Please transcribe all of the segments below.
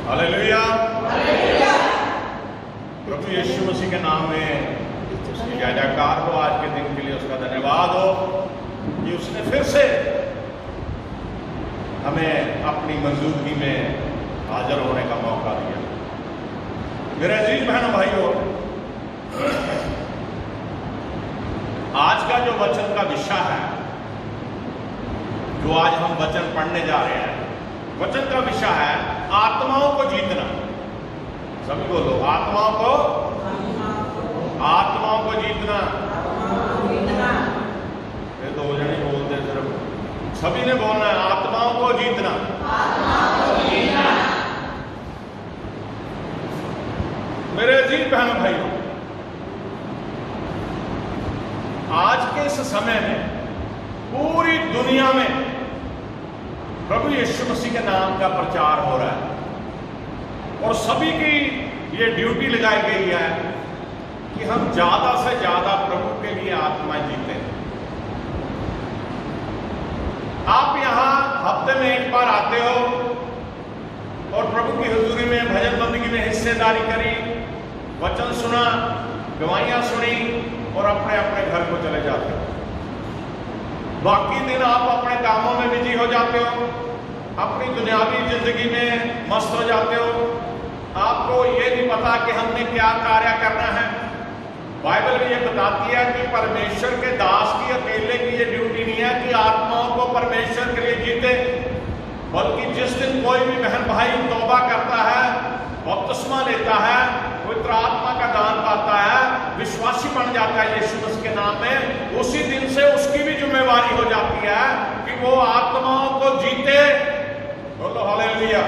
Hallelujah. प्रभु यीशु मसीह के नाम में उसकी जय जयकार हो। आज के दिन के लिए उसका धन्यवाद हो कि उसने फिर से हमें अपनी मौजूदगी में हाजिर होने का मौका दिया। मेरे अजीज बहनों भाइयों, आज का जो वचन का विषय है, जो आज हम वचन पढ़ने जा रहे हैं, वचन का विषय है आत्माओं को जीतना। सभी बोलो, आत्माओं को जीतना। ये दो जने बोलते हैं, सिर्फ सभी ने बोलना है आत्माओं को जीतना। मेरे अजीज बहनों भाइयों, आज के इस समय में पूरी दुनिया में प्रभु यीशु मसीह के नाम का प्रचार हो रहा है और सभी की ये ड्यूटी लगाई गई है कि हम ज्यादा से ज्यादा प्रभु के लिए आत्माएं जीते। आप यहां हफ्ते में एक बार आते हो और प्रभु की हुजूरी में भजन बंदगी में हिस्सेदारी करी, वचन सुना, गवाहियां सुनी और अपने अपने घर को चले जाते हो। बाकी दिन आप अपने कामों में बिजी हो जाते हो, अपनी दुनियावी जिंदगी में मस्त हो जाते हो। आपको ये नहीं पता कि हमने क्या कार्य करना है। बाइबल में ये बताती है कि परमेश्वर के दास की अकेले की ये ड्यूटी नहीं है कि आत्माओं को परमेश्वर के लिए जीते, बल्कि जिस दिन कोई भी बहन भाई तौबा करता है, बपतिस्मा लेता है, पवित्र आत्मा का दान पाता है, विश्वासी बन जाता है यीशु मसीह के नाम में, उसी दिन से उसकी भी जिम्मेवारी हो जाती है कि वो आत्माओं को जीते। बोलो हालेलुया।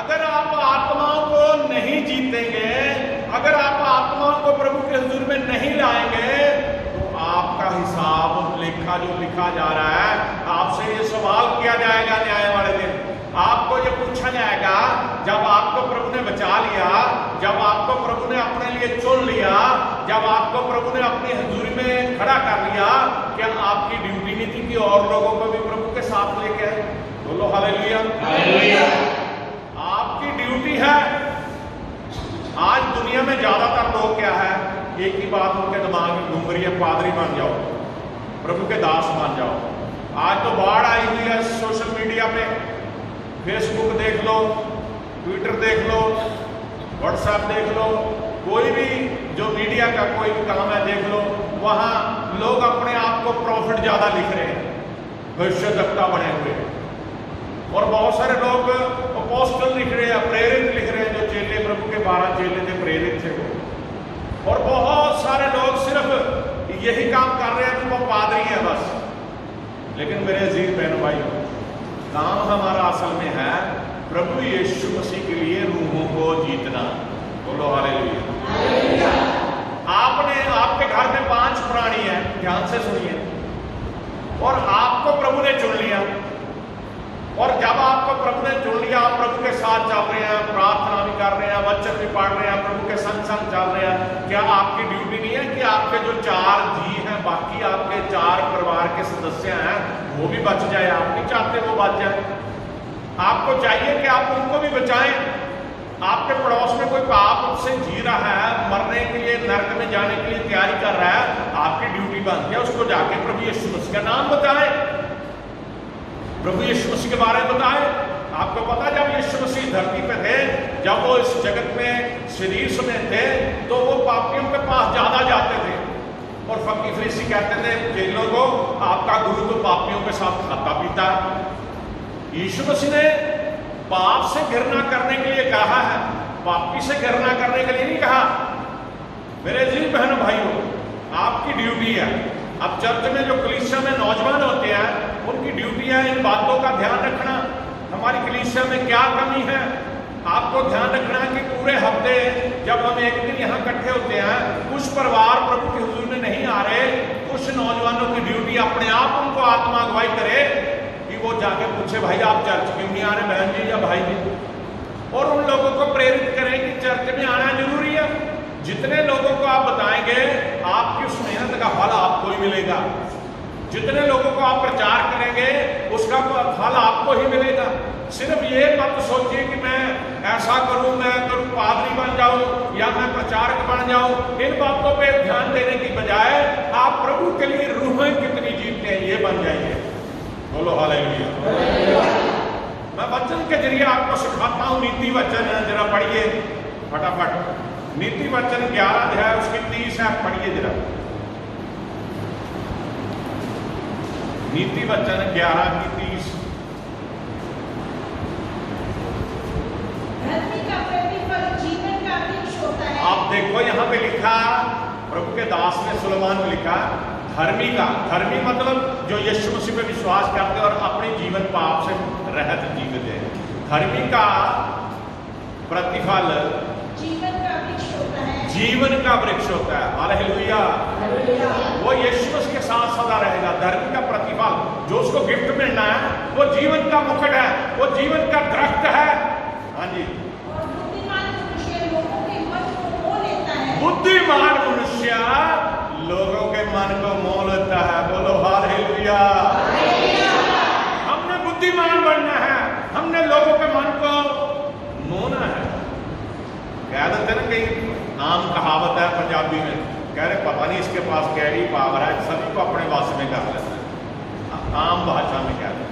अगर आप आत्माओं को नहीं जीतेंगे, अगर आप आत्माओं को प्रभु के हुजूर में नहीं लाएंगे, तो आपका हिसाब लेखा जो लिखा जा रहा है, आपसे ये सवाल किया जाएगा न्याय वाले दिन। आपको ये पूछा जाएगा, जब आपको प्रभु ने बचा लिया, जब आपको प्रभु ने अपने लिए चुन लिया, जब आपको प्रभु ने अपनी हजूरी में खड़ा कर लिया, क्या आपकी ड्यूटी नहीं थी कि और लोगों को भी प्रभु के साथ लेके आए? बोलो हालेलुया। आपकी ड्यूटी है। आज दुनिया में ज्यादातर लोग क्या है, एक ही बात उनके दिमाग में घूम रही है, पादरी बन जाओ, प्रभु के दास बन जाओ। आज तो बाढ़ आई हुई है सोशल मीडिया पे, फेसबुक देख लो, ट्विटर देख लो, व्हाट्सएप देख लो, कोई भी जो मीडिया का कोई भी काम है देख लो, वहां लोग अपने आप को प्रॉफिट ज्यादा लिख रहे हैं, भविष्यवक्ता बने हुए। और बहुत सारे लोग अपोस्टल लिख रहे हैं, प्रेरित लिख रहे हैं, जो चेले प्रभु के 12 चेले थे, प्रेरित थे वो। और बहुत सारे लोग सिर्फ यही काम कर रहे हैं कि वो पादरी है बस। लेकिन मेरे अजीज बहन भाइयों, काम हमारा असल में है प्रभु यीशु मसीह के लिए रूहों को जीतना। बोलो हालेलुया। आपके घर में 5 प्राणी हैं, ध्यान से सुनिए, और आपको प्रभु ने चुन लिया। और जब आपको प्रभु ने चुन लिया, आप प्रभु के साथ चल रहे हैं, प्रार्थना भी कर रहे हैं, वचन भी पढ़ रहे हैं, प्रभु के संग चल रहे हैं, क्या आपकी ड्यूटी नहीं है कि आपके जो 4 जी हैं, बाकी आपके 4 परिवार के सदस्य हैं, वो भी बच जाए? आप नहीं चाहते वो बच जाए? आपको चाहिए कि आप उनको भी बचाएं। आपके पड़ोस में कोई पाप उससे जी रहा है, मरने के लिए, नरक में जाने के लिए तैयारी कर रहा है, आपकी ड्यूटी बनती है उसको जाके प्रभु यीशु मसीह का नाम बताएं, प्रभु यीशु मसीह के बारे में बताएं। आपको पता, जब यीशु मसीह धरती पे थे, जब वो इस जगत में शरीर में थे, तो वो पापियों के पास ज्यादा जाते थे और फकीर फरीसी कहते थे चेलों को, आपका गुरु तो पापियों के साथ खाता पीता है। यीशु मसीह ने पाप से घृणा करने के लिए कहा है, पापी से घृणा करने के लिए नहीं कहा। मेरे अजीज बहनों भाइयों, आपकी ड्यूटी है। अब चर्च में जो कलीसिया में नौजवान होते हैं, उनकी ड्यूटी है इन बातों का ध्यान रखना। हमारी कलीसिया में क्या कमी है, आपको ध्यान रखना है कि पूरे हफ्ते जब हम एक दिन यहाँ इकट्ठे होते हैं, कुछ परिवार प्रभु के हुजूर में नहीं आ रहे, कुछ नौजवानों की ड्यूटी अपने आप उनको आत्मा अगुवाई करे कि वो जाके पूछे, भाई आप चर्च क्यों नहीं आ रहे बहन जी या भाई जी, और उन लोगों को प्रेरित करें कि चर्च में आना जरूरी है। जितने लोगों को आप बताएंगे, आपकी उस मेहनत का फल आपको ही मिलेगा। जितने लोगों को आप प्रचार करेंगे, उसका फल आपको ही मिलेगा। सिर्फ ये मत सोचिए कि मैं ऐसा करूं, मैं करूं पादरी बन जाऊं या मैं प्रचारक बन जाऊं। इन बातों पे ध्यान देने की बजाय आप प्रभु के लिए रूहें कितनी जीतते हैं ये बन जाइए। बोलो हालेलुया। मैं वचन के जरिए आपको सिखाता हूं नीति वचन, जरा पढ़िए फटाफट। नीति वचन 11 अध्याय उसकी 30 है, पढ़िए जरा। नीति वचन 11 की 30। आप देखो यहाँ पे लिखा, प्रभु के दास ने सुलेमान में लिखा धर्मी का। धर्मी मतलब जो यीशु मसीह पे विश्वास करते और अपने जीवन पाप से रहित जीवित है। धर्मी का प्रतिफल जीवन का वृक्ष होता है। जीवन का वृक्ष होता है। हालेलुया। वो यीशु मसीह के साथ सदा रहेगा। धर्मी का प्रतिफल जो उसको गिफ्ट मिलना है वो जीवन का मुकुट है, वो जीवन का दरख्त है। हाँ जी। और बुद्धिमान मनुष्य लोगों के मन को मोह लेता है। बुद्धिमान मनुष्य लोगों के मन को मोह लेता है। बोलो हालेलुया। हमने बुद्धिमान बनना है, हमने लोगों के मन को मोहना है। कह देते ना कहीं आम कहावत है पंजाबी में, कह रहे पता नहीं इसके पास कैडी पावर है, सभी को अपने वास में कर लेता है, आम भाषा में कह देते।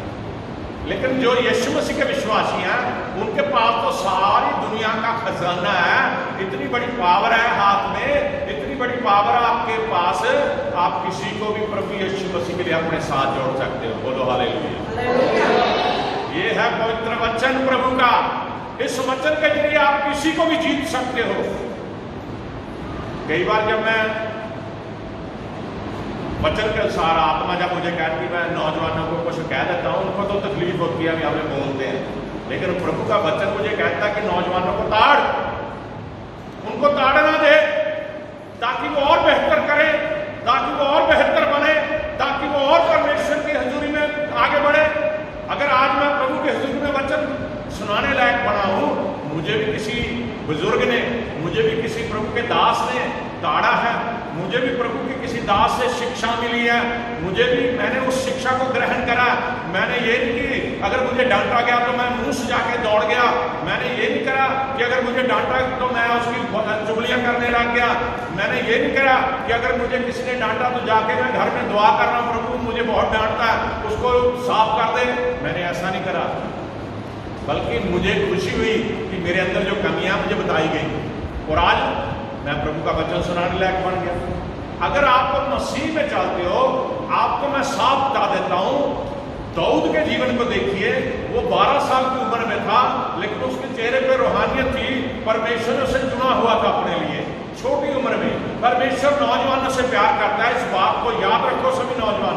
लेकिन जो यीशु मसीह के विश्वासी हैं उनके पास तो सारी दुनिया का खजाना है। इतनी बड़ी पावर है हाथ में, इतनी बड़ी पावर आपके पास, आप किसी को भी प्रभु यीशु मसीह के लिए अपने साथ जोड़ सकते हो। बोलो हालेलुया। ये है पवित्र वचन प्रभु का। इस वचन के जरिए आप किसी को भी जीत सकते हो। कई बार जब मैं वचन के अनुसार आत्मा जब मुझे कहती, मैं नौजवानों को कुछ कह देता हूं, उनको तो तकलीफ होती है, हमें बोलते हैं, लेकिन प्रभु का वचन मुझे कहता है कि नौजवानों को ताड़, उनको ताड़ना दे ताकि वो और बेहतर करे, ताकि वो और बेहतर बने, ताकि वो और परमेश्वर की हजूरी में आगे बढ़े। अगर आज मैं प्रभु की हजूरी में वचन सुनाने लायक बना हूं, मुझे भी किसी बुजुर्ग ने, मुझे भी किसी प्रभु के दास ने ताड़ा है, मुझे भी प्रभु के किसी दास से शिक्षा मिली है, मुझे भी, मैंने उस शिक्षा को ग्रहण करा। मैंने ये नहीं कि अगर मुझे डांटा गया तो मैं मुंह से जाके दौड़ गया। मैंने ये नहीं करा कि अगर मुझे डांटा तो मैं उसकी चुगलियां करने लग गया। मैंने ये नहीं करा कि अगर मुझे किसी ने डांटा तो जाके मैं घर में दुआ कर रहा हूं, प्रभु मुझे बहुत डांटता है, उसको साफ कर दे। मैंने ऐसा नहीं करा, बल्कि मुझे खुशी हुई कि मेरे अंदर जो कमियां मुझे बताई गई और आज मैं प्रभु का वचन सुनाने लायक बन गया। अगर आप मसीह में चलते हो, आपको मैं साफ बता देता हूं, दाऊद के जीवन को देखिए। वो 12 साल की उम्र में था, लेकिन उसके चेहरे पे रूहानियत थी। परमेश्वर ने उसे चुना हुआ था अपने लिए। छोटी उम्र में परमेश्वर नौजवानों से प्यार करता है। इस बात को याद रखो सभी नौजवान,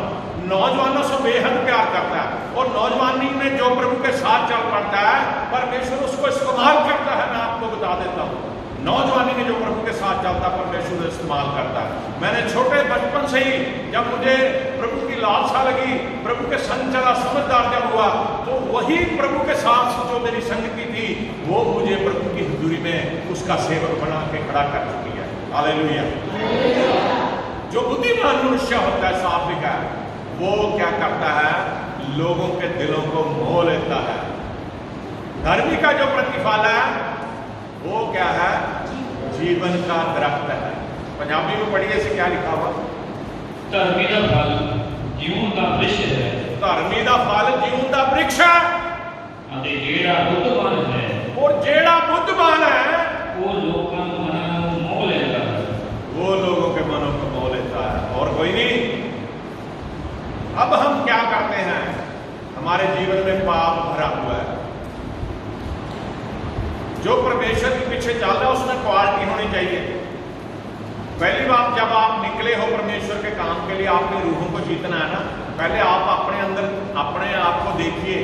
नौजवानों से बेहद प्यार करता है। और नौजवानी में जो प्रभु के साथ चल पड़ता है, परमेश्वर उसको इस्तेमाल करता है। मैं आपको बता देता हूँ, नौजवानी में जो प्रभु के साथ चलता है, परमेश्वर इस्तेमाल करता है। मैंने छोटे बचपन से ही, जब मुझे प्रभु की लालसा लगी, प्रभु के संग चला, समझदार जब हुआ, तो वही प्रभु के साथ जो मेरी संगति थी, वो मुझे प्रभु की हजूरी में उसका सेवक बना के खड़ा कर चुकी है। हालेलुया। जो बुद्धिमान मनुष्य होता है, साफ लिखा है, वो क्या करता है, लोगों के दिलों को मोह लेता है। धर्मी का जो प्रतिफल है वो क्या है, जीवन का दरख्त है। पंजाबी में पढ़िए से क्या लिखा हुआ, धर्मी का फल जीवन का वृक्ष है। धर्मी का फल जीवन का वृक्ष है। अते जेड़ा बुद्धवान है, और जेड़ा बुद्धवान है वो लोगों के मनों को मोह लेता है। वो लोगों के मनों को मोह लेता है, और कोई नहीं। अब हम क्या करते हैं, हमारे जीवन में पाप भरा हुआ है। जो परमेश्वर के पीछे चल रहा है उसमें क्वालिटी होनी चाहिए। पहली बात, जब आप निकले हो परमेश्वर के काम के लिए, आपने रूहों को जीतना है ना, पहले आप अपने अंदर अपने आप को देखिए,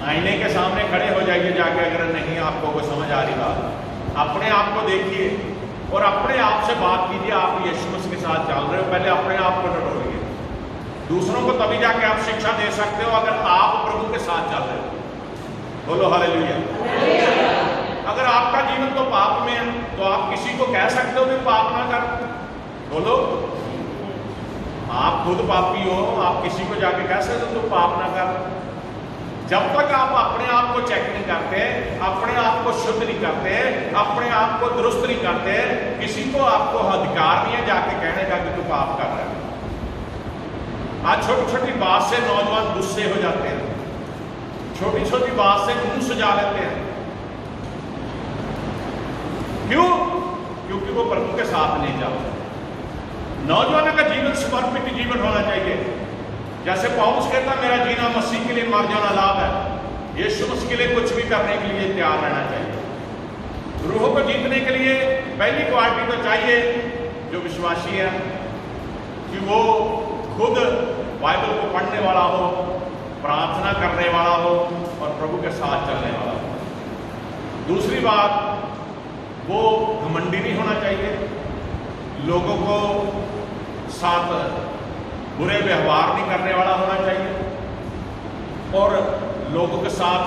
आईने के सामने खड़े हो जाइए जाके, अगर नहीं आपको कोई समझ आ रही बात, अपने आप को देखिए और अपने आप से बात कीजिए। आप यीशु मसीह के साथ चल रहे हो, पहले अपने आप को टटोलिए। दूसरों को तभी जाके आप शिक्षा दे सकते हो अगर आप प्रभु के साथ चल रहे हो। बोलो हालेलुया। अगर आपका जीवन तो पाप में है, तो आप किसी को कह सकते हो कि पाप ना कर? बोलो, आप खुद पापी हो, आप किसी को जाके कह सकते हो तो पाप ना कर? जब तक आप अपने आप को चेक नहीं करते, अपने आप को शुद्ध नहीं करते, अपने आप को दुरुस्त नहीं करते, किसी को आपको अधिकार नहीं है जाके कहने का कि तू पाप कर रहा है। आज छोटी छोटी बात से नौजवान गुस्से हो जाते हैं, छोटी छोटी बात से मुंह सुझा लेते हैं। क्यों? क्योंकि वो प्रभु के साथ नहीं जाते। नौजवानों का जीवन समर्पित जीवन होना चाहिए। जैसे पौलुस कहता मेरा जीना मसीह के लिए, मर जाना लाभ है। यीशु मसीह के लिए कुछ भी करने के लिए तैयार रहना चाहिए। रूहों को जीतने के लिए पहली क्वालिटी तो चाहिए जो विश्वासी है कि वो खुद बाइबल को पढ़ने वाला हो, प्रार्थना करने वाला हो और प्रभु के साथ चलने वाला हो। दूसरी बात, वो घमंडी नहीं होना चाहिए, लोगों को साथ बुरे व्यवहार नहीं करने वाला होना चाहिए और लोगों के साथ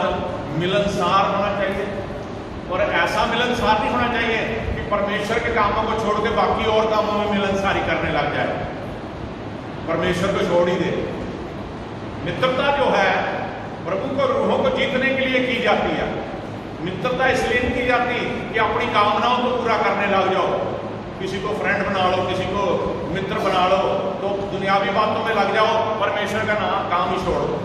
मिलनसार होना चाहिए। और ऐसा मिलनसार नहीं होना चाहिए कि परमेश्वर के कामों को छोड़ के बाकी और कामों में मिलनसारी करने लग जाए, परमेश्वर को छोड़ ही दे। मित्रता जो है प्रभु को रूहों को जीतने के लिए की जाती है। मित्रता इसलिए नहीं की जाती कि अपनी कामनाओं को पूरा करने लग जाओ, किसी को फ्रेंड बना लो, किसी को मित्र बना लो, तो दुनियावी बातों में लग जाओ, परमेश्वर का नाम काम ही छोड़ दो।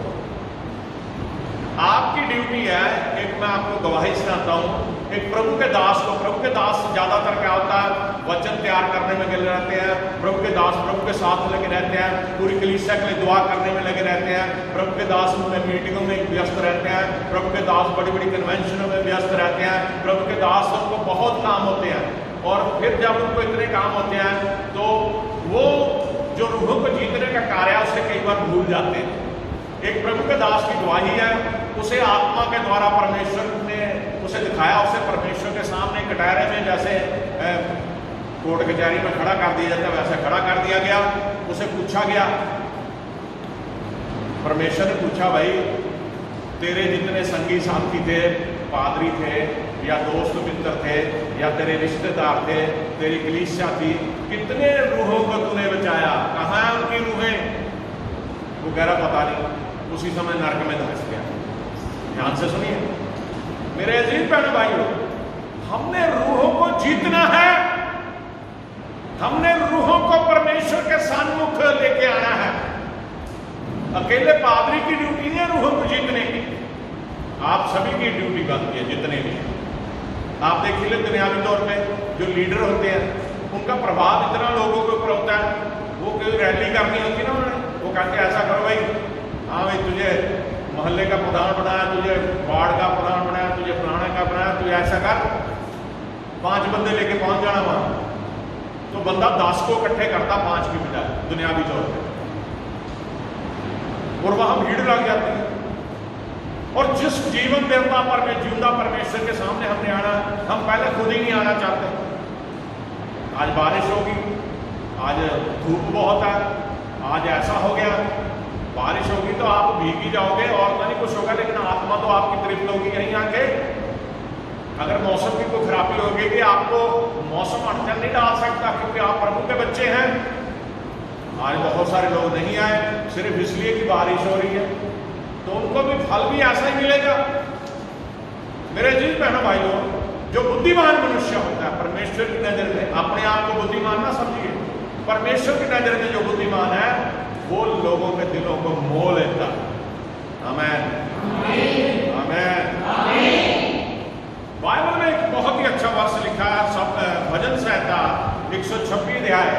आपकी ड्यूटी है, एक मैं आपको गवाही सुनाता हूँ, एक प्रभु के दास को, प्रभु के दास ज्यादातर क्या होता है, वचन तैयार करने में लगे रहते हैं। प्रभु के दास प्रभु के साथ लगे रहते हैं, पूरी कलीसिया के लिए दुआ करने में लगे रहते हैं। प्रभु के दास में मीटिंगों में व्यस्त रहते हैं। प्रभु के दास बड़ी बड़ी कन्वेंशनों में व्यस्त रहते हैं। प्रभु के दास को बहुत काम होते हैं और फिर जब उनको इतने काम होते हैं तो वो जो रूहों को जीतने का कार्य है उसे कई बार भूल जाते हैं। एक प्रभु के दास की गवाही है, उसे आत्मा के द्वारा परमेश्वर ने उसे दिखाया, उसे परमेश्वर के सामने कटहरे में जैसे कोर्ट कचहरी में खड़ा कर दिया जाता है वैसे खड़ा कर दिया गया। उसे पूछा गया, परमेश्वर ने पूछा, भाई तेरे जितने संगी साथी थे, पादरी थे या दोस्त मित्र थे या तेरे रिश्तेदार थे, तेरी कलीसिया थी, कितने रूहों को तूने बचाया, कहाँ है उनकी रूहें? वो कह रहा पता नहीं। उसी समय नरक में धंस गया। ध्यान से सुनिए मेरे अजीज बहन भाइयों, हमने रूहों को जीतना है, हमने रूहों को परमेश्वर के सन्मुख लेके आना है। अकेले पादरी की ड्यूटी नहीं है रूहों को जीतने की, आप सभी की ड्यूटी बनती है जितने भी। आप देख लीजिए दुनियावी तौर पे जो लीडर होते हैं उनका प्रभाव इतना लोगों के ऊपर होता है, वो कोई रैली करनी होती ना उन्होंने, वो कहते हैं ऐसा करो भाई, हाँ भाई तुझे मोहल्ले का प्रधान बनाया, तुझे वार्ड का प्रधान बनाया, तुझे फलाने का बनाया, तुझे ऐसा कर, 5 बंदे लेके पहुंच जाना वहां। तो बंदा 10 को इकट्ठे करता 5 की बजाय दुनियावी तौर पर, और वहां भीड़ लग जाती है। और जिस जीवन देवता पर में जिंदा परमेश्वर के सामने हमने आना, हम पहले खुद ही नहीं आना चाहते। आज बारिश होगी, आज धूप बहुत है, आज ऐसा हो गया, बारिश होगी तो आप भीग ही जाओगे और नहीं कुछ होगा, लेकिन आत्मा तो आपकी तृप्त होगी यहीं आके। अगर मौसम की कोई खराबी होगी कि आपको मौसम अड़चन नहीं डाल सकता, क्योंकि आप प्रभु के बच्चे हैं। आज बहुत सारे लोग नहीं आए सिर्फ इसलिए कि बारिश हो रही है, तो उनको भी फल भी ऐसा ही मिलेगा। मेरे जी बहनों भाइयों, जो बुद्धिमान मनुष्य होता है परमेश्वर की नजर में, अपने आप को बुद्धिमान ना समझिए, परमेश्वर की नजर में जो बुद्धिमान है वो लोगों के दिलों को मोह लेता है। आमीन, आमीन। बाइबल में एक बहुत ही अच्छा वर्ष लिखा है, सब भजन संहिता 126 अध्याय,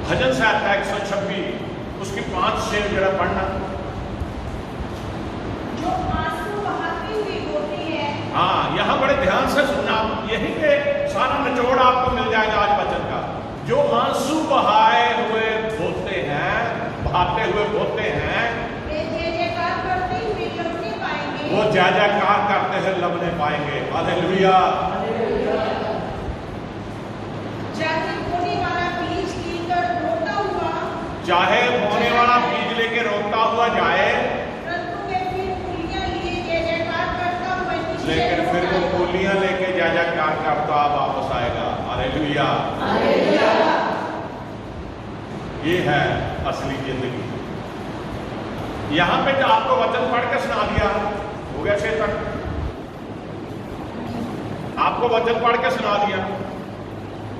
भजन संहिता 126 उसकी 5 शेर जरा पढ़ना। जो आंसू बहाती हुई होती है, हाँ, यहाँ बड़े ध्यान से सुनना, यही पे सारा निचोड़ आपको मिल जाएगा आज वचन का। जो आंसू बहाए हुए होते हैं, बहाते हुए होते हैं, वे जय जयकार करते हुए लौटने पाएंगे, वो जय जयकार करते हैं लबने पाएंगे। हालेलुया। चाहे बोने वाला बीज लेकर रोता हुआ, चाहे बोने वाला बीज लेके रोता हुआ जाए, परंतु वे फिर फूलियां लिए जय जयकार करता हुआ निश्चय लेकिन फिर वो होगा। फूलियां लेके जय जयकार करता वापस आएगा। हालेलुया। ये है असली जिंदगी। यहां पे जो आपको वचन पढ़ के सुना दिया, हो गया 6 तक। आपको वचन पढ़ के सुना दिया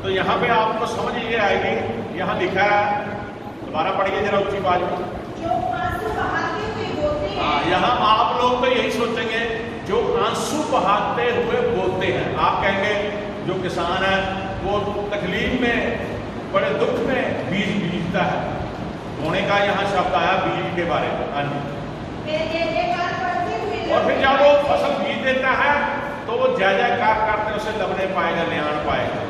तो यहां पे आपको समझ ये आएगी। यहां लिखा है, दोबारा पढ़िए जरा ऊंची आवाज में। जो आंसू बहाते हुए बोलते हैं। हाँ, यहाँ आप लोग तो यही सोचेंगे जो आंसू बहाते हुए बोलते हैं। आप कहेंगे जो किसान है वो तकलीफ में, बड़े दुख में बीज बीजता है। बोने का यहाँ शब्द आया बीज के बारे में। हाँ जी। और फिर जब वो फसल बीज देता है तो वो जय जयकार करते उसे लबने पाएगा, न्याण पाएगा।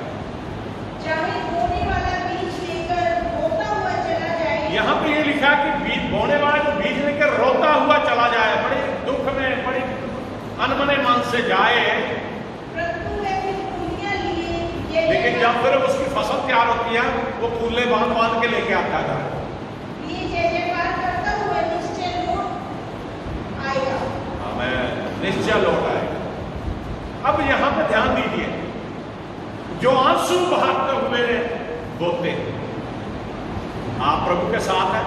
चाहे बोने वाला बीज लेकर रोता हुआ चला जाए। यहाँ पे ये लिखा कि बीज बोने वाला जो बीज लेकर रोता हुआ चला जाए, बड़े दुख में, बड़ी अनमने मन से जाए, लेकिन जब फिर उसकी फसल तैयार होती है वो फूले बांध बांध के लेके आता है। निश्चय लौट आएगा। अब यहां पे ध्यान दीजिए, जो आंसू बहाते हुए बोलते हैं, आप प्रभु के साथ हैं।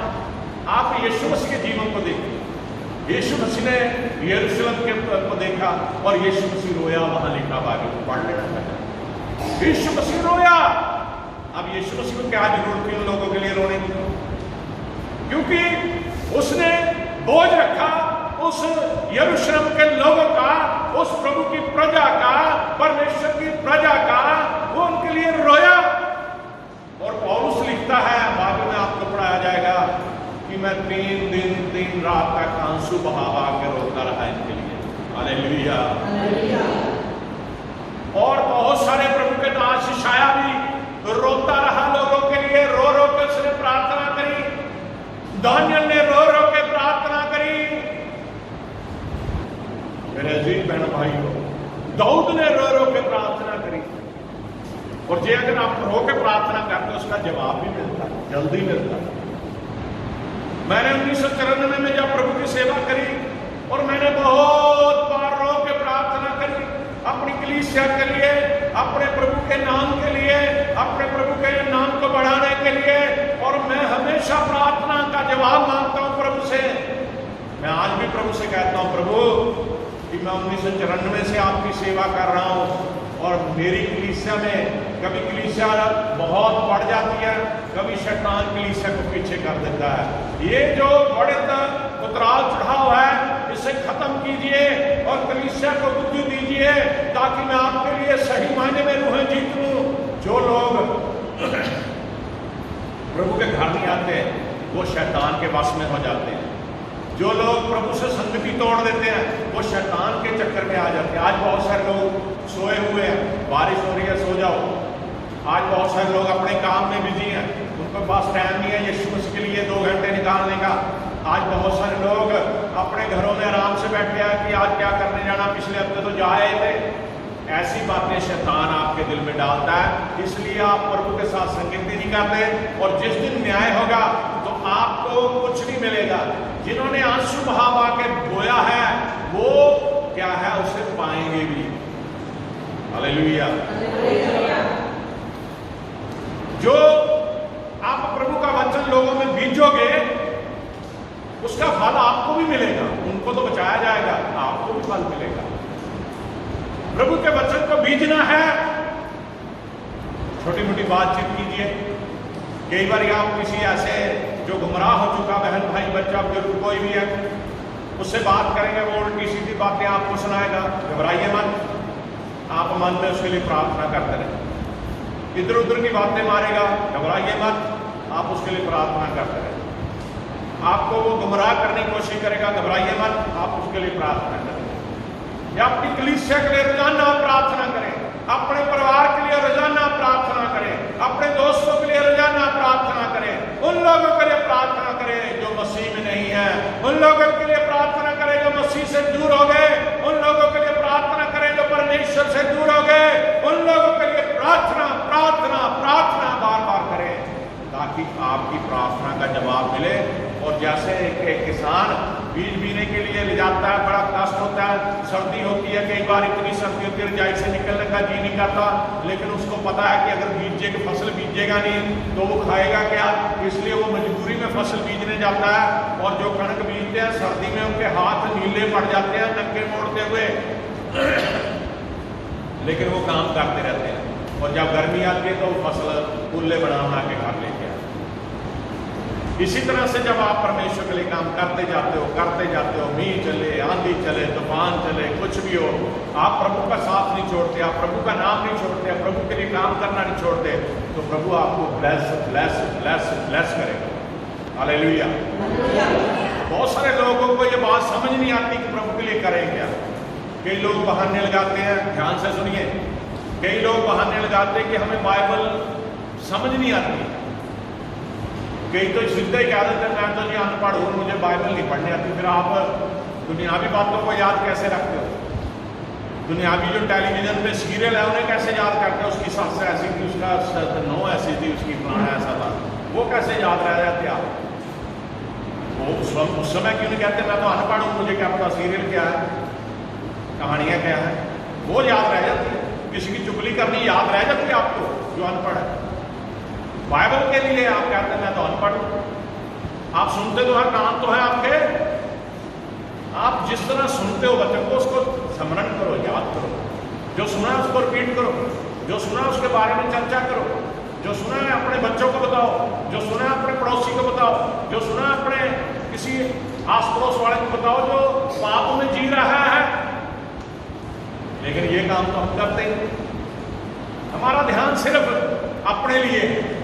आप यीशु मसीह के जीवन को देखिए। यीशु मसीह ने यरूशलेम के को देखा और यीशु मसीह रोया, वहां लिखा बाइबल को पढ़ लेना। यीशु मसीह रोया। अब यीशु मसीह को क्या जरूरत थी उन लोगों के लिए रोने की? क्योंकि उसने बोझ रखा उस यरूशलेम के लोगों का, उस प्रभु की प्रजा का, परमेश्वर की प्रजा का, वो उनके लिए रोया। और पौलुस लिखता है, बाद में आपको पढ़ाया जाएगा कि मैं 3 दिन 3 रात तक आंसू बहा के रोता रहा इनके लिए। हालेलुया। और बहुत सारे प्रभु के दास यशायाह भी रोता रहा लोगों के लिए, रो रो के उसने प्रार्थना करी। दानियल ने रो रो के प्रार्थना करी। मेरे अजीज बहन भाइयों, दाऊद ने रो रो के प्रार्थना करी। और जे अगर आप रो के प्रार्थना करते उसका जवाब भी मिलता है, जल्दी मिलता है। मैंने 1994 में जब प्रभु की सेवा करी और मैंने बहुत बार रो के प्रार्थना करी अपनी कलीसिया के लिए, अपने प्रभु के नाम के लिए, अपने प्रभु के नाम को बढ़ाने के लिए। और मैं हमेशा प्रार्थना का जवाब मांगता हूं प्रभु से। मैं आज भी प्रभु से कहता हूं, प्रभु कि मैं 1994 से आपकी सेवा कर रहा हूं और मेरी कलीसिया में कभी कलीसिया बहुत बढ़ जाती है, कभी शैतान कलीसिया को पीछे कर देता है। ये जो बड़े उतराव चढ़ाव है इसे खत्म कीजिए और कलीसिया को बुद्धि दीजिए ताकि मैं आपके लिए सही मायने में रूहें जीत लूं। जो लोग प्रभु के घर नहीं आते वो शैतान के वश में हो जाते हैं। जो लोग प्रभु से संगति तोड़ देते हैं वो शैतान के चक्कर में आ जाते हैं। आज बहुत सारे लोग सोए हुए हैं, बारिश हो रही है सो जाओ। आज बहुत सारे लोग अपने काम में बिजी हैं, उनके पास टाइम नहीं है यीशु मसीह के लिए 2 घंटे निकालने का। आज बहुत सारे लोग अपने घरों में आराम से बैठे हैं कि आज क्या करने जाना, पिछले हफ्ते तो जा आए थे। ऐसी बातें शैतान आपके दिल में डालता है, इसलिए आप प्रभु के साथ संगति नहीं करते। और जिस दिन न्याय होगा तो आपको कुछ नहीं मिलेगा। जिन्होंने आंसू बहा बहा के बोया है वो क्या है, उसे पाएंगे भी। हालेलुया। जो आप प्रभु का वचन लोगों में बीजोगे उसका फल आपको भी मिलेगा। उनको तो बचाया जाएगा, आपको भी फल मिलेगा। प्रभु के वचन को बीजना है। छोटी मोटी बातचीत कीजिए। कई बार आप किसी ऐसे जो गुमराह हो चुका बहन भाई बच्चा बुजुर्ग कोई भी है उससे बात करेंगे, वो उल्टी सीधी बातें आपको सुनाएगा। घबराइए मत, आप मन में उसके लिए प्रार्थना करते रहें। इधर उधर की बातें मारेगा, घबराइए मत, आप उसके लिए प्रार्थना करते रहें। आपको वो गुमराह करने की कोशिश करेगा, घबराइए मत, आप उसके लिए प्रार्थना करें। या अपनी कलीसिया के लिए रोजाना प्रार्थना करें, अपने परिवार के लिए रोजाना प्रार्थना करें, अपने दोस्तों के लिए रोजाना प्रार्थना करें। उन लोगों के लिए प्रार्थना करें जो मसीह में नहीं है, उन लोगों के लिए प्रार्थना करें जो मसीह से दूर हो गए, उन लोगों के लिए प्रार्थना करें जो परमेश्वर से दूर हो गए। उन लोगों के लिए प्रार्थना प्रार्थना प्रार्थना बार बार करें ताकि आपकी प्रार्थना का जवाब मिले। और जैसे एक किसान बीज बीने के लिए ले जाता है, बड़ा कष्ट होता है, सर्दी होती है, कई बार इतनी सर्दी होती है रजाई से निकलने का जी नहीं करता, लेकिन उसको पता है कि अगर बीजेगी फसल बीजेगा नहीं तो वो खाएगा क्या, इसलिए वो मजबूरी में फसल बीजने जाता है। और जो कणक बीजते हैं सर्दी में उनके हाथ नीले पड़ जाते हैं नंगे मोड़ते हुए, लेकिन वो काम करते रहते हैं। और जब गर्मी आती है तो वो फसल पुल्ले बना के घर लेके आते हैं। इसी तरह से जब आप परमेश्वर के लिए काम करते जाते हो, मींह चले, आंधी चले, तूफान चले, कुछ भी हो, आप प्रभु का साथ नहीं छोड़ते, आप प्रभु का नाम नहीं छोड़ते, आप प्रभु के लिए काम करना नहीं छोड़ते, तो प्रभु आपको ब्लेस ब्लेस ब्लेस ब्लेस करेगा। हालेलुया। बहुत सारे लोगों को ये बात समझ नहीं आती कि प्रभु के लिए करें क्या। कई लोग बहाने लगाते हैं, ध्यान से सुनिए, कई लोग बहाने लगाते हैं कि हमें बाइबल समझ नहीं आती। कई तो सीधे ही कह देते हैं मैं तो जी अनपढ़ हूँ, मुझे बाइबल नहीं पढ़ने आती। फिर आप दुनियावी बातों को याद कैसे रखते हो? दुनियावी जो टेलीविजन पे सीरियल है उन्हें कैसे याद करते हो? उसकी सास ऐसी थी, उसका नौ ऐसी थी, उसकी फलाना ऐसा था, वो कैसे याद रह जाते आप? वो उस समय क्यों नहीं कहते मैं तो अनपढ़ हूँ, मुझे क्या पता सीरियल क्या है, कहानियाँ क्या है? वो याद रह जाती है। किसी की चुगली करनी याद रह जाती है आपको जो अनपढ़ है। बाइबल के लिए आप कहते हैं मैं तो अनपढ़ हूं। आप सुनते तो है, कान तो है आपके, आप जिस तरह सुनते हो बच्चों को उसको स्मरण करो, याद करो। जो सुना है उसको रिपीट करो, जो सुना है उसके बारे में चर्चा करो, जो सुना है अपने बच्चों को बताओ, जो सुना है अपने पड़ोसी को बताओ, जो सुना है अपने किसी आस पड़ोस वाले को बताओ जो पाप में जी रहा है। लेकिन ये काम तो हम करते हैं, हमारा ध्यान सिर्फ अपने लिए है।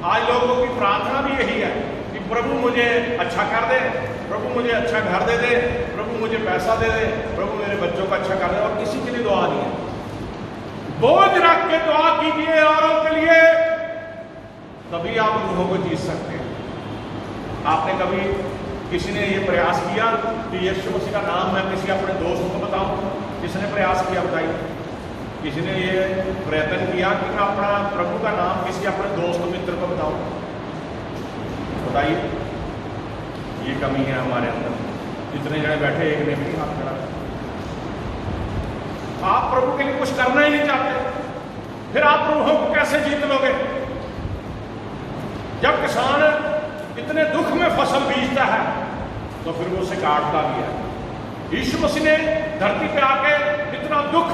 आज लोगों की प्रार्थना भी यही है कि प्रभु मुझे अच्छा कर दे, प्रभु मुझे अच्छा घर दे दे, प्रभु मुझे पैसा दे दे, प्रभु मेरे बच्चों का अच्छा कर दे, और किसी के लिए दुआ नहीं है। बोझ रख के दुआ कीजिए औरों के लिए, तभी आप रूहों को जीत सकते हैं। आपने कभी किसी ने ये प्रयास किया कि यीशु मसीह का नाम मैं किसी अपने दोस्त को बताऊं? किसने प्रयास किया बताइए? किसी ने ये प्रयत्न किया कि मैं अपना प्रभु का नाम किसी अपने दोस्त मित्र को बताऊं? बताइए, ये कमी है हमारे अंदर। जितने जने बैठे एक ने भी हाथ खड़ा। आप प्रभु के लिए कुछ करना ही नहीं चाहते, फिर आप रूहों को कैसे जीत लोगे? जब किसान इतने दुख में फसल बीजता है तो फिर वो उसे काटता भी है। यीशु मसीह ने धरती पे आके इतना दुख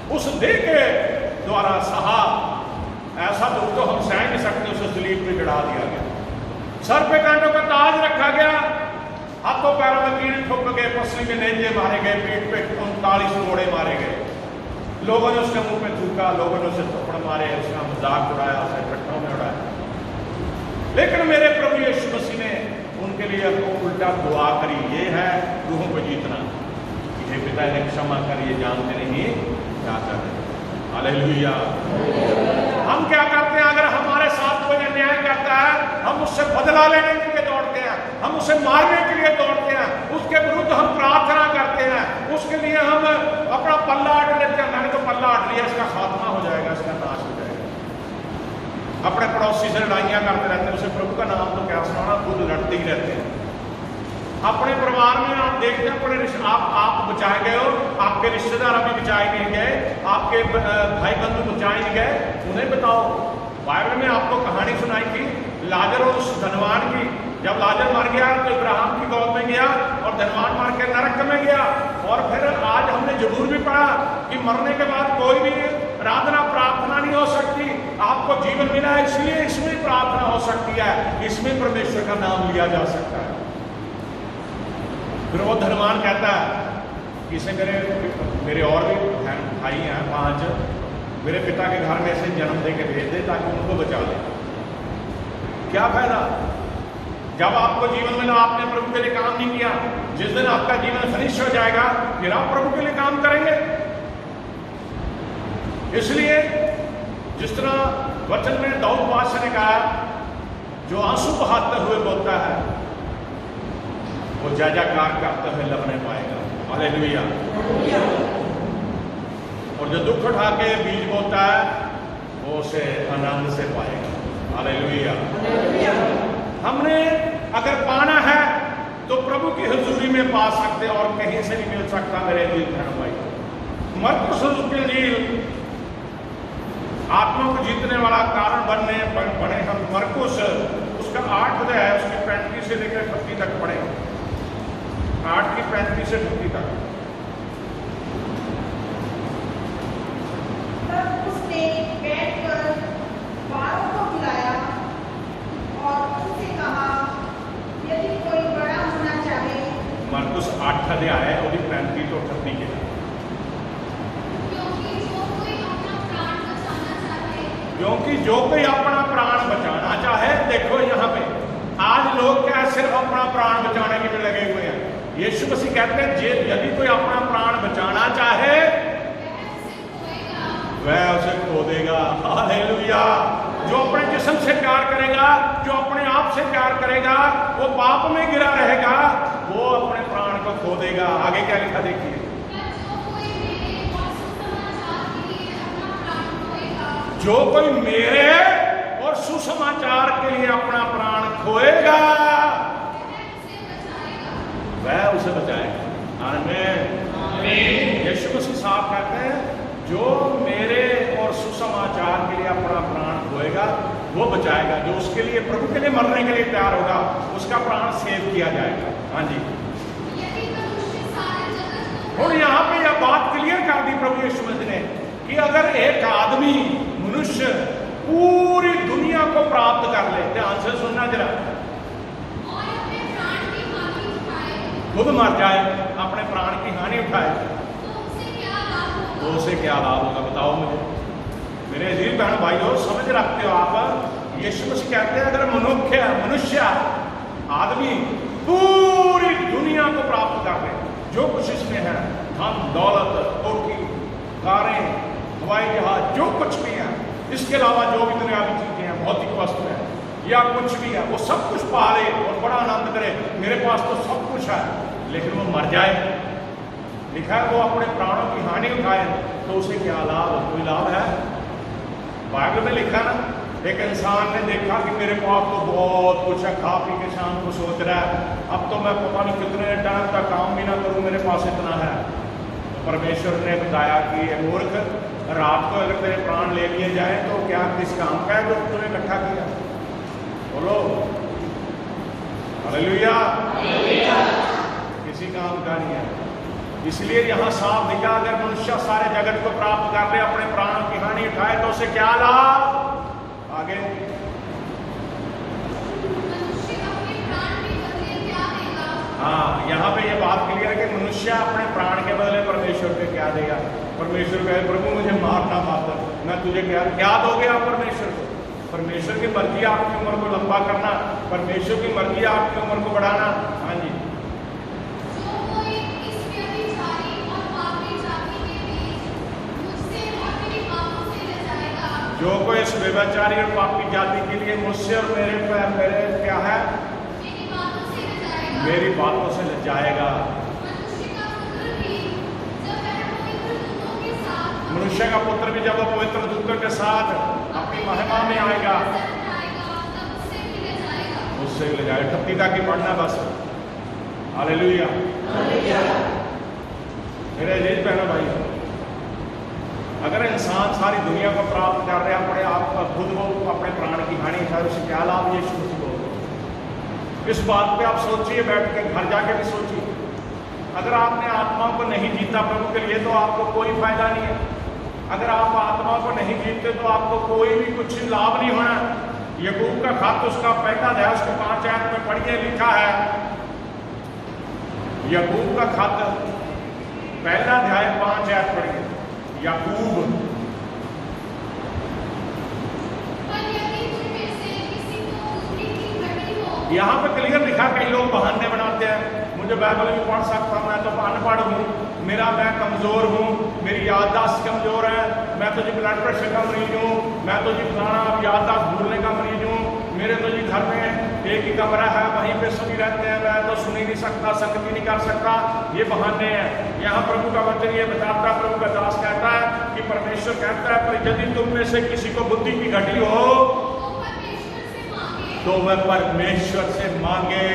उस देह के द्वारा सहा, ऐसा दुख तो हम सह नहीं सकते, उसे सलीब पे चढ़ा दिया गया, सर पे कांटों का ताज रखा गया, हाथों पैरों में कीड़े ठोक गए, पसली में नेंजे मारे गए, पीठ पे 39 कोड़े मारे गए, लोगों ने उसके मुंह पे थूका, लोगों ने उसे थप्पड़ मारे, उसका मजाक उड़ाया, उसे गट्ठों में उड़ाया। लेकिन मेरे प्रभु यीशु मसीह ने उनके लिए उल्टा दुआ करी, ये है रूहों को जीतना। हे पिता ने क्षमा कर, ये जानते नहीं क्या कर रहे। हालेलुया। हम क्या करते हैं? अगर हमारे साथ कोई अन्याय करता है, हम उससे बदला लेने के लिए दौड़ते हैं, हम उसे मारने के लिए दौड़ते हैं, उसके विरुद्ध हम प्रार्थना करते हैं, उसके लिए हम अपना पल्ला अट लेते हैं। मैंने तो पल्ला अट लिया, इसका खात्मा हो जाएगा, इसका नाश हो जाएगा। अपने पड़ोसी से लड़ाइयाँ करते रहते हैं, उसे प्रभु का नाम तो क्या सुनाना, खुद लड़ते ही रहते हैं। अपने परिवार में आप देखते हैं, अपने आप बचाए गए हो, आपके रिश्तेदार अभी बचाए नहीं गए, आपके भाई बंधु बचाए नहीं गए, उन्हें बताओ। बाइबल में आपको कहानी सुनाई थी लाजर और उस धनवान की। जब लाजर मर गया तो इब्राहिम की गोद में गया और धनवान मर के नरक में गया। और फिर आज हमने जबूर भी पढ़ा कि मरने के बाद कोई भी आराधना प्रार्थना नहीं हो सकती। आपको जीवन मिला है इसलिए इसमें प्रार्थना हो सकती है, इसमें परमेश्वर का नाम लिया जा सकता है। फिर वो धनवान कहता है इसे मेरे और भी भाई हैं 5, मेरे पिता के घर में से जन्म दे के भेज दे ताकि उनको बचा ले। क्या फायदा? जब आपको जीवन मिला, आपने प्रभु के लिए काम नहीं किया, जिस दिन आपका जीवन फिनिश हो जाएगा फिर आप प्रभु के लिए काम करेंगे। इसलिए जिस तरह वचन में दाऊद बादशाह ने कहा, जो आंसू बहाते हुए बोलता है वो जय जयकार करते हुए लबने पाएगा। हालेलुया। और जो दुख उठा के बीज बोता है वो उसे आनंद से पाएगा। हालेलुया। हमने अगर पाना है तो प्रभु की हुजूरी में पा सकते और कहीं से नहीं मिल सकता मेरे दिल धर्म भाई। मरकुस रसूल इंजील आत्मा को जीतने वाला कारण बने हम मरकुस उसका 8 अध्याय है, उसकी 35 से लेकर 38 तक पढ़े, 8 की 35 से 38 तक। तब उसने बैठकर 12 को बुलाया और उनसे कहा, यदि कोई बड़ा होना चाहे। मरकुस 8 अध्याय है, और 35 तो 38 के, क्योंकि जो कोई अपना प्राण बचाना चाहे। देखो यहाँ पे आज लोग क्या सिर्फ अपना प्राण बचाने के लिए लगे हुए हैं। यीशु मसीह कहते हैं यदि कोई अपना प्राण बचाना चाहे वह उसे खो देगा। हालेलुया। जो अपने जिस्म से प्यार करेगा, जो अपने आप से प्यार करेगा, वो पाप में गिरा रहेगा, वो अपने प्राण को खो देगा। आगे क्या लिखा देखिए, जो कोई मेरे और सुसमाचार के लिए अपना प्राण खोएगा वह उसे बचाएगा। आमीन। यीशु मसीह साहब कहते हैं जो मेरे और सुसमाचार के लिए अपना प्राण खोएगा वो बचाएगा। जो उसके लिए, प्रभु के लिए मरने के लिए तैयार होगा, उसका प्राण सेव किया जाएगा। हाँ जी। और यहाँ पे यह बात क्लियर कर दी प्रभु यीशु मसीह ने कि अगर एक आदमी, मनुष्य पूरी दुनिया को प्राप्त कर ले, ध्यान से सुनना जरा, खुद मर जाए, अपने प्राण की हानि उठाए, तो उसे क्या लाभ होगा? बताओ मुझे। मेरे अजीज बहन भाइयों, समझ रखते हो आप? यीशु मसीह कहते हैं अगर मनुष्य आदमी पूरी दुनिया को प्राप्त कर ले, जो कुछ इसमें है, धन दौलत, कोठी, कारें, हवाई जहाज, जो कुछ भी है, इसके अलावा जो भी दुनियावी चीजें हैं, भौतिक वस्तु है या कुछ भी है, वो सब कुछ पाले और बड़ा आनंद करे, मेरे पास तो सब कुछ है, लेकिन वो मर जाए, लिखा है वो अपने प्राणों की हानि उठाए, तो उसे क्या लाभ? कोई लाभ है? बाइबल में लिखा ना, एक इंसान ने देखा कि मेरे पास तो बहुत कुछ है, खा पी के शाम को सोच रहा है अब तो मैं पता नहीं कितने टाइम तक काम भी ना करूं, मेरे पास इतना है। तो परमेश्वर ने बताया कि ये मूर्ख, रात को अगर तेरे प्राण ले लिए जाए तो क्या किस काम का है जो तूने इकट्ठा किया? बोलो हालेलुया। किसी काम का नहीं है। इसलिए यहाँ साफ लिखा, अगर मनुष्य सारे जगत को प्राप्त कर ले, अपने प्राणों की हानि उठाए, तो उसे क्या लाभ? आगे हाँ, यहाँ पे ये बात क्लियर है कि मनुष्य अपने प्राण के बदले परमेश्वर को क्या देगा? परमेश्वर कहे प्रभु मुझे मारना मत, मैं तुझे क्या दोगे आप परमेश्वर को? परमेश्वर की मर्जी आपकी उम्र को लंबा करना, परमेश्वर की मर्जी आपकी उम्र को बढ़ाना। हाँ जी। जो कोई इस व्यभिचारी और पापी जाति के लिए मुझसे और मेरे क्या है, मेरी बातों से लजाएगा। मनुष्य का पुत्र भी जब वो पवित्र दूतों के साथ अपनी महिमा में आएगा, उससे ले जाएगा। 38 की पढ़ना बस। हालेलुया। मेरे अजीज बहनों भाई, अगर इंसान सारी दुनिया को प्राप्त कर रहे अपने आप का, खुद वो अपने प्राण की हानि है, उसे क्या लाभ? ये सोच लो। इस बात पे आप सोचिए, बैठ के घर जाके भी सोचिए। अगर आपने आत्मा को नहीं जीता प्रभु के लिए तो आपको कोई फायदा नहीं है। अगर आप आत्मा को नहीं जीतते तो आपको कोई भी कुछ लाभ नहीं होना। याकूब का खत उसका पहला अध्याय उसके 5 आयत में पढ़िए, लिखा है, याकूब का खत पहला अध्याय 5 आयत पढ़िए। याकूब यहाँ पे क्लियर लिखा, कई लोग बहाने बनाते हैं, मुझे बाइबल भी पढ़ सकता, मैं तो अनपढ़ हूँ, मैं कमजोर हूँ, मेरी याददाश्त कमजोर है, मैं तो जी ब्लड प्रेशर का मरीज हूँ, मैं तो जी फलाना याददाश्त भूलने का मरीज हूँ, मेरे तो जी घर में एक ही कमरा है, वहीं पे सभी रहते हैं, मैं तो सुन ही नहीं सकता, संगत भी नहीं कर सकता। ये बहाने हैं। यहाँ प्रभु का वचन ये बताता, प्रभु का दास कहता है कि परमेश्वर कहता है, पर यदि तुम में से किसी को बुद्धि की घटी हो तो वह परमेश्वर से मांगे,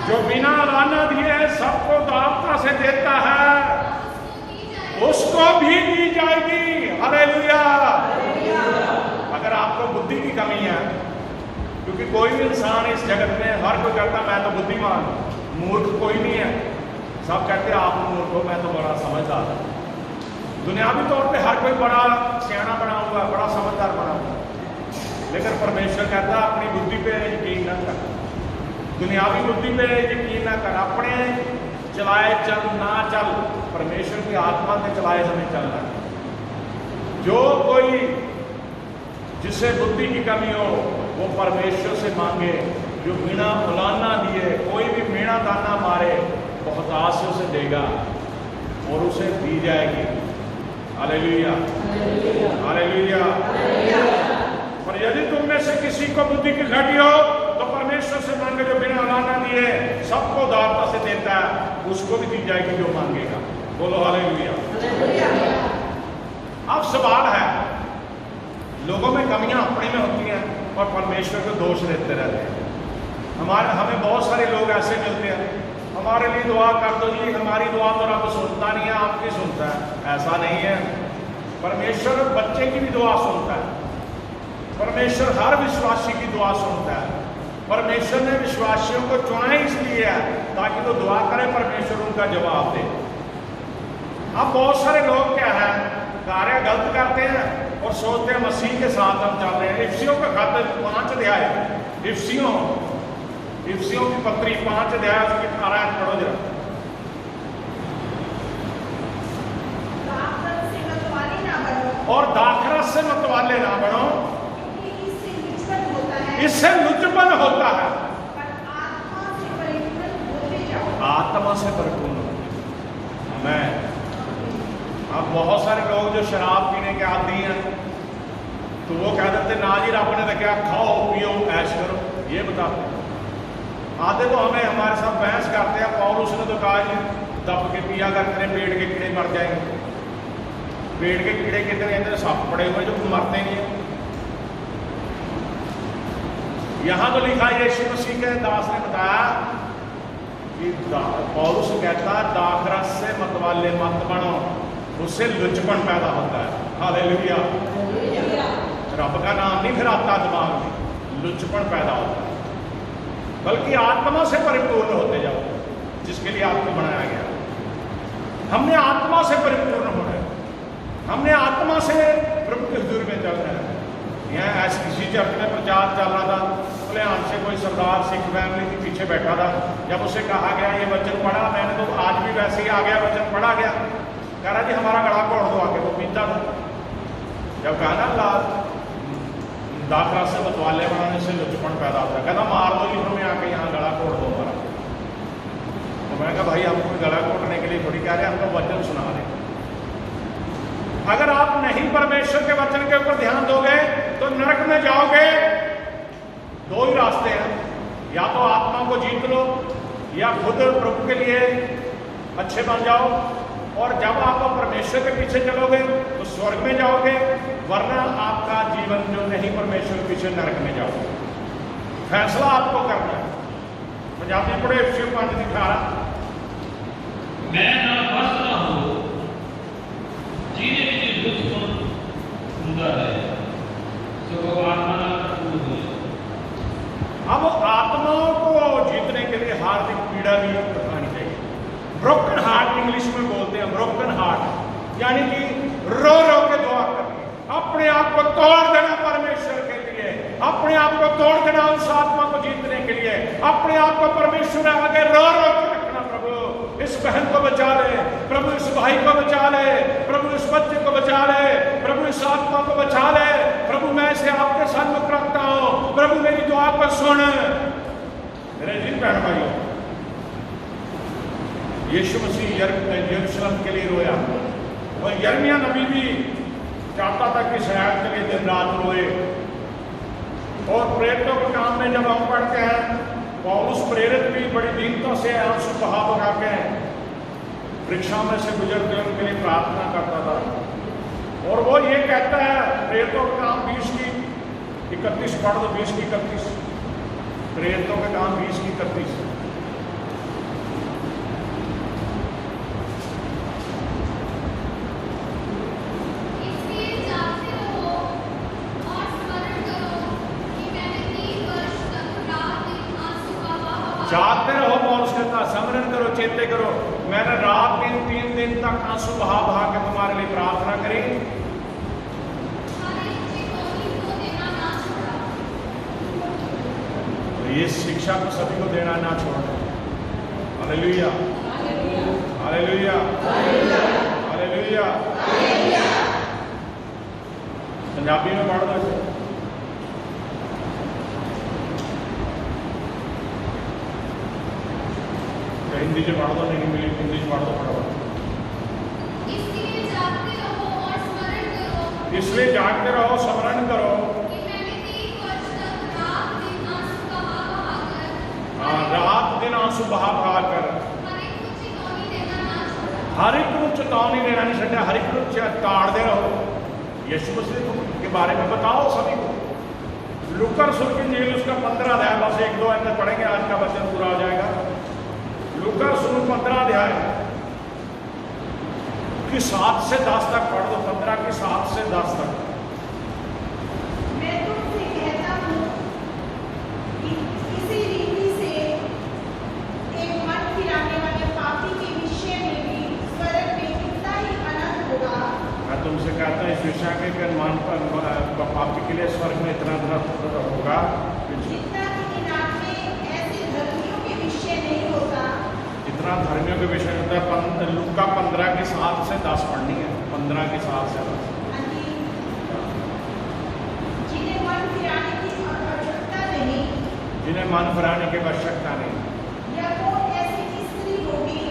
जो बिना लाना दिए सबको दावता से देता है। उसको भी दी जाएगी। हालेलुया। अगर आपको बुद्धि की कमी है, क्योंकि कोई भी इंसान इस जगत में हर कोई कहता मैं तो बुद्धिमान, मूर्ख कोई नहीं है। सब कहते हैं आप मूर्ख हो, मैं तो बड़ा समझदार हूं। दुनियावी तौर पे हर कोई बड़ा सियाना बना हुआ, बड़ा समझदार बना हुआ, लेकिन परमेश्वर कहता है अपनी बुद्धि पे यकीन न कर, दुनियावी बुद्धि पे यकीन न कर, अपने चलाए चल ना चल, परमेश्वर की आत्मा के चलाए हमें चलना है। जो कोई जिससे बुद्धि की कमी हो वो परमेश्वर से मांगे, जो बिना फलाना दिए, कोई भी मीणा ताना मारे, बहुत आस से उसे देगा और उसे दी जाएगी। Hallelujah, hallelujah. और यदि तुम में से किसी को बुद्धि की घटी हो तो परमेश्वर से मांगे, जो बिना फलाना दिए सबको उदारता से देता है, उसको भी दी जाएगी जो मांगेगा। बोलो हालेलुया। अब सवाल है, लोगों में कमियां अपने में होती हैं और परमेश्वर को दोष देते रहते हैं। हमें बहुत सारे लोग ऐसे मिलते हैं, हमारे लिए दुआ कर दो जी, हमारी दुआ तो रब सुनता नहीं है, आपकी सुनता है। ऐसा नहीं है, परमेश्वर बच्चे की भी दुआ सुनता है, परमेश्वर हर विश्वासी की दुआ सुनता है। परमेश्वर ने विश्वासियों को चुना ही इसलिए है ताकि वो दुआ करें, परमेश्वर उनका जवाब दे। अब बहुत सारे लोग क्या है, कार्य गलत करते हैं और सोचते हैं मसीह के साथ हम चल रहे हैं। इफ्सियों का खत 5 अध्याय, इफ्सियों की पत्री 5 अध्याय उसकी 18 पढ़ो जरा। और दाखरस से मतवाले ना बनो, इससे लुचपन होता है। आत्मा से परिपूर्ण मैं। अब बहुत सारे लोग जो शराब पीने के आदी हैं तो वो कह देते ना जी रब ने तो क्या, खाओ पियो ऐश करो, ये बताते हैं। आधे तो हमें हमारे साथ बहस करते हैं, पौलुस ने तो कहा जी दब के पिया कर, तेरे पेट के कीड़े मर जाएंगे। पेट के कीड़े कितने इतने सप पड़े हुए जो मरते नहीं है। यहां तो लिखा यीशु मसीह के दास ने बताया कि पौलुस कहता दाखरस से मतवाले मत बनो, उससे लुचपन पैदा होता है। हालेलुया। रब का नाम नहीं फिर आता दिमाग में, लुचपन पैदा होता है। बल्कि आत्मा से परिपूर्ण होते जाओ, जिसके लिए आपको बनाया गया। हमने आत्मा से परिपूर्ण होना है, हमने आत्मा से प्रभु के हुजूर में चलना है। यहाँ ऐसे किसी चर्च में प्रचार चल रहा था, कल्याण से कोई सरदार सिख फैमिली के पीछे बैठा था। जब उसे कहा गया ये वचन पढ़ा, मैंने तो आज भी वैसे ही आ गया, वचन पढ़ा गया, कह रहा जी हमारा गला कोड़ दो आके। वो पीता था। जब कहा ना दाखरा से मतवाले बनाने से लुचपन पैदा होता है, कहना मार दो जी हमें आके, यहाँ गला कोड़ दो हमारा। तो मैंने कहा भाई हम कोई गला कोड़ने के लिए थोड़ी कह रहे हैं, हम तो वचन सुना रहे। अगर आप नहीं परमेश्वर के वचन के ऊपर ध्यान दोगे तो नरक में जाओगे। 2 ही रास्ते हैं, या तो आत्मा को जीत लो या खुद प्रभु के लिए अच्छे बन जाओ। और जब आप परमेश्वर के पीछे चलोगे तो स्वर्ग में जाओगे, वरना आपका जीवन जो नहीं परमेश्वर के पीछे नरक में जाओगे। फैसला आपको करना है। पंजाबी पढ़े शिव 5 दिखा रहा, मैं ना बस ना हो ਜਿਹਦੇ ਵਿੱਚ ਦੁਸ਼ਮਣ ਹੁੰਦਾ ਹੈ ਸੋ आत्मा ना भरपूर हो। अब आत्माओं को जीतने के लिए हार्दिक पीड़ा भी उठानी चाहिए। ब्रोकन हार्ट इंग्लिश में बोलते हैं, ब्रोकन हार्ट यानी कि रो रो के दुआ करनी, अपने आप को तोड़ देना परमेश्वर के लिए, अपने आप को तोड़ देना उस आत्मा को जीतने के लिए, अपने आप को परमेश्वर आगे रो रो के रखना। प्रभु इस बहन को बचा ले, प्रभु इस भाई को बचा ले, प्रभु इस बच्चे को बचा ले, प्रभु इस आत्मा को बचा ले। प्रभु मैं इसे आपके सन्मुख रखता हूं, प्रभु मेरी दुआ को सुन। मेरे जिन बहन भाइयों, यीशु मसीह यरूशलेम के लिए रोया और यिर्मयाह नबी भी चाहता था कि शहर के लिए दिन रात रोए। और प्रेरितों के काम में जब हम पढ़ते हैं, पौलुस प्रेरित भी बड़ी दीनता से आंसू बहा बहा के परीक्षा में से गुजरते उनके लिए प्रार्थना करता था। और वो ये कहता है, प्रेरितों के काम 20 की 31 पढ़ दो, 20 की 31, प्रेरितों के काम 20 की 31। स्मरण करो, चेते करो, मैंने रात दिन 3 दिन तक आंसू बहा बहा के तुम्हारे लिए प्रार्थना करी। तो ये शिक्षा को सभी को देना ना छोड़ो। Hallelujah, hallelujah, hallelujah. पंजाबी में पढ़ दो। हिंदी से पढ़ दो, नहीं मिली हिंदी से पढ़ दो फटाफट। इसलिए जागते रहो और स्मरण करो, इसलिए जागते रहो, स्मरण करो कि मैंने 3 वर्ष तक रात दिन आंसू बहा बहा कर रात दिन आंसू बहा बहा कर हर एक को चेतावनी देना हर एक को चेतावनी देना ना छोड़ा। नहीं छड्या, हर एक को ताड़ते रहो। यीशु मसीह के बारे में बताओ सभी को। लूका रसूल की इंजील उसका 15 अध्याय, बस 1-2 अंदर पढ़ेंगे, आज का वचन पूरा हो जाएगा। लूका रसूल 15 अध्याय की 7 से 10 तक पढ़ दो। 15 की 7 से 10 तक। मैं तुमसे कहता हूँ कि किसी रीति से एक मन फिराने वाले पापी के विषय में भी स्वर्ग में कितना ही आनंद होगा। मैं तुमसे कहता हूँ इस विषय के मान पर पापी के लिए स्वर्ग में इतना होगा जितना कि ईरान में ऐसे धर्मियों के विषय नहीं होता। जितना धर्मियों के विषय होता है। लूका 15 की 7 से 10 पढ़नी है। 15 की 7 से 10। जिन्हें मन फिराने की आवश्यकता नहीं, जिन्हें मन फिराने की आवश्यकता नहीं। या कौन ऐसी स्त्री होगी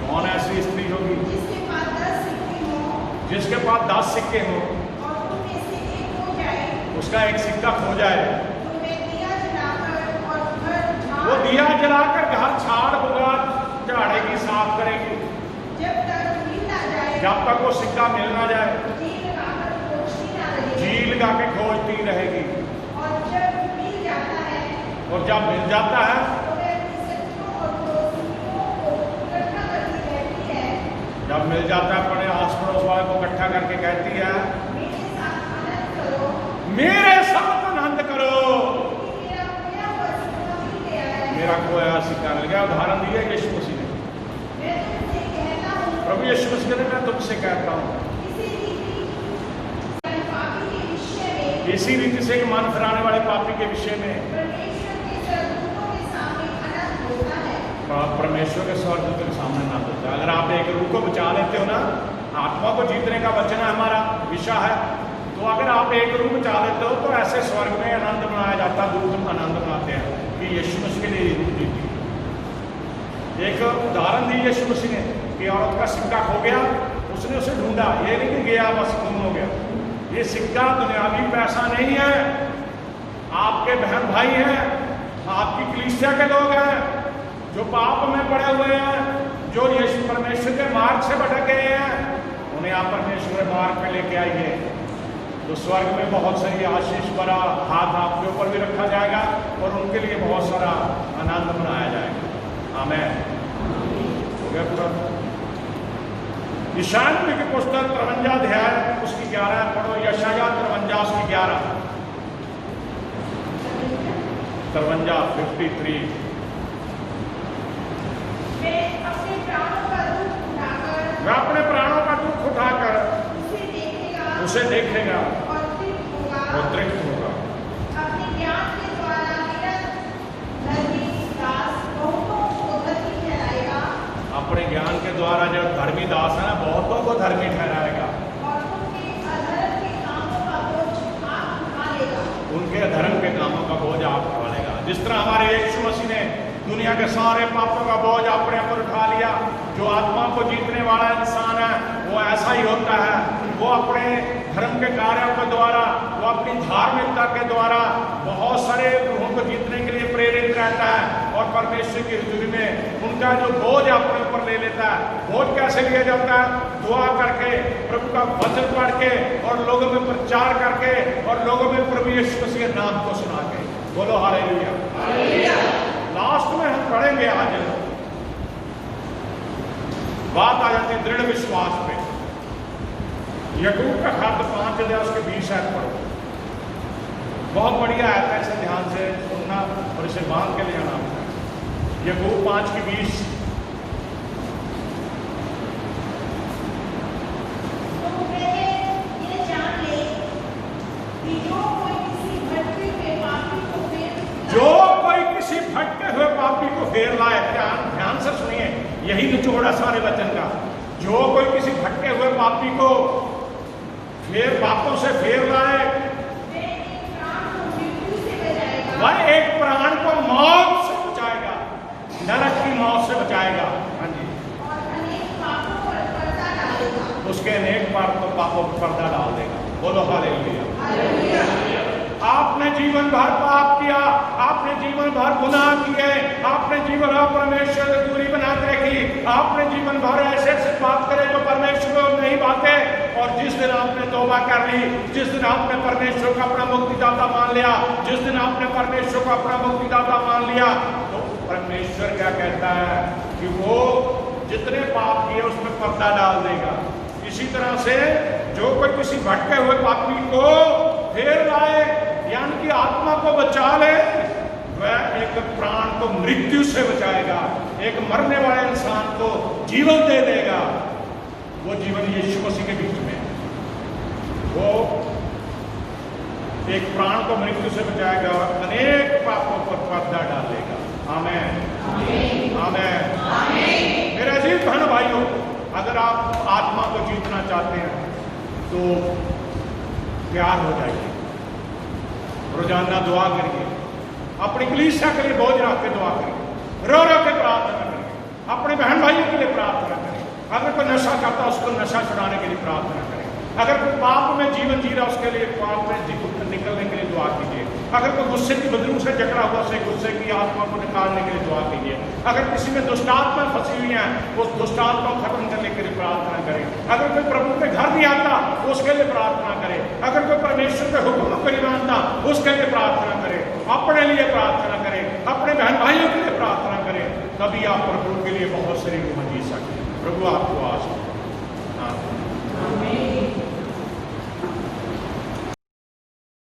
कौन ऐसी स्त्री होगी जिसके पास 10 सिक्के हों जिसके पास 10 सिक्के हो, और उनमें से एक हो जाए, उसका एक सिक्का खो जाए, तो वे दिया जलाकर और घर वो झाड़ दिया जलाकर घर छाड़ होगा, झाड़ेगी, साफ करेगी, जब तक मिल ना जाए, जब तक वो सिक्का मिल ना जाए। जी लगाकर खोजती ना रहे। जी लगा के खोजती रहेगी, और जब मिल जाता है, और जब मिल जाता है तो वे अपनी सखियों और दोस्तियों को इकट्ठा करती रहती है। जब मिल जाता है अपने आस पड़ोस वाले को इकट्ठा करके कहती है मेरे साथ आनंद करो, मेरे साथ आनंद करो, कि मेरा खोया हुआ सिक्का मिल गया है। मेरा खोया सिक्का मिल गया। उदाहरण दिया यीशु मसीह ने। मैं तुमसे कहता हूँ, प्रभु यीशु मसीह ने, मैं तुमसे कहता हूँ, किसी रीति पापी के विषय में इसी रीति से एक मन फिराने वाले पापी के विषय में परमेश्वर के स्वर्गदूतों के सामने आनंद होता है। परमेश्वर के स्वर्गदूत के सामने ना होता है। अगर आप एक रूह को बचा लेते हो ना, आत्मा को जीतने का वचन है हमारा विषय है, तो अगर आप एक रूह बचा लेते हो तो ऐसे स्वर्ग में आनंद मनाया जाता है। दूत आनंद मनाते हैं कि यीशु मसीह के लिए रूह जीती। एक उदाहरण दी यीशु मसीह ने कि औरत का सिक्का खो गया, उसने उसे ढूंढा, ये नहीं कि गया बस गुम हो गया। ये सिक्का दुनियावी पैसा नहीं है, आपके बहन भाई हैं, आपकी कलीसिया के लोग हैं जो पाप में पड़े हुए हैं, जो यीशु परमेश्वर के मार्ग से भटक गए हैं, उन्हें आप परमेश्वर के मार्ग पे लेके आइए। तो स्वर्ग में बहुत सारी आशीष भरा हाथ आपके ऊपर भी रखा जाएगा और उनके लिए बहुत सारा आनंद मनाया जाएगा। आमीन। हो गया पूरा। यशायाह की पुस्तक 53 अध्याय उसकी 11 पढ़ो। यशायाह 53 उसकी 11। 53 मैं अपने प्राणों का दुख उठाकर वह अपने प्राणों का दुख उठाकर उसे देखेगा और तृप्त होगा। वो तृप्त होगा। अपने ज्ञान के द्वारा मेरा धर्मी दास बहुतों को धर्मी ठहराएगा। अपने ज्ञान के द्वारा जो धर्मी दास है ना, बहुतों को धर्मी ठहराएगा। और उनके अधर्म के कामों का बोझ आप उठा लेगा। उनके धर्म के कामों का बोझ आप उठा लेगा। जिस तरह हमारे यीशु मसीह ने दुनिया के सारे पापों का बोझ अपने ऊपर उठा लिया। जो आत्मा को जीतने वाला इंसान है वो ऐसा ही होता है। वो अपने धर्म के कार्यों के द्वारा, वो अपनी धार्मिकता के द्वारा बहुत सारे रूहों को जीतने के लिए प्रेरित रहता है और परमेश्वर की हुजूरी में उनका जो बोझ अपने ऊपर ले लेता है। बोझ कैसे लिया जाता है? दुआ करके, प्रभु का वचन पढ़ के और लोगों में प्रचार करके और लोगों में प्रभु यीशु मसीह के नाम को सुना के। बोलो हालेलुया। लास्ट में हम पढ़ेंगे आज बात आ जाती है दृढ़ विश्वास पे। याकूब का खत 5 अध्याय उसके 20 आयत पढ़ो। बहुत बढ़िया आयत है, इसे ध्यान से सुनना और इसे बांध के ले जाना। याकूब 5 की 20 यही निचोड़ है सारे वचन का। जो कोई किसी भटके हुए पापी को फिर पापों से फेर लाए, वह एक प्राण को मौत से बचाएगा, नरक की मौत से बचाएगा। हाँ जी, उसके अनेक पापों पर पर्दा डाल देगा। बोलो हालेलुया। आपने जीवन भर पाप किया, आपने जीवन भर गुनाह किए, आपने जीवन भर परमेश्वर से दूरी बना के रखी, आपने जीवन भर ऐसे ऐसे बात करे जो परमेश्वर को नहीं बाते, और जिस दिन आपने तौबा कर ली, जिस दिन आपने परमेश्वर को अपना मुक्तिदाता मान लिया, जिस दिन आपने परमेश्वर को अपना मुक्तिदाता मान लिया, तो परमेश्वर क्या कहता है कि वो जितने पाप किए उसमें पर्दा डाल देगा। इसी तरह से जो कोई किसी भटके हुए पापी को फेर लाए, यानी कि आत्मा को बचा ले, वह एक प्राण को मृत्यु से बचाएगा, एक मरने वाले इंसान को जीवन दे देगा। वो जीवन यीशु मसीह के बीच में, वो एक प्राण को मृत्यु से बचाएगा, अनेक पापों पर पर्दा डालेगा। आमीन, आमीन। मेरे अजीज बहन भाइयों, अगर आप आत्मा को जीतना चाहते हैं तो प्यार हो जाइए, रोजाना दुआ करिए, अपनी कलीसिया के लिए बोझ रख के दुआ करिए, रो रो के प्रार्थना करिए, अपने बहन भाइयों के लिए प्रार्थना करिए। अगर कोई नशा करता है उसको नशा छुड़ाने के लिए प्रार्थना करें। अगर कोई पाप में जीवन जी रहा उसके लिए पाप में निकलने के लिए दुआ कीजिए। अगर कोई गुस्से की बदलू से जकड़ा हुआ उसे गुस्से की आत्मा को निकालने के लिए दुआ कीजिए। अगर किसी में दुष्टात्मा फंसी हुई है उस दुष्टात्मा को खत्म करने के लिए प्रार्थना करें। अगर कोई प्रभु के घर नहीं आता उसके लिए प्रार्थना करें। अगर कोई परमेश्वर के हुक्म को नहीं मानता उसके लिए प्रार्थना करें। अपने लिए प्रार्थना करें, अपने बहन भाइयों के लिए प्रार्थना करें, तभी आप प्रभु के लिए बहुत शरीर में जी सकते हैं। प्रभु आपको आशीष दे।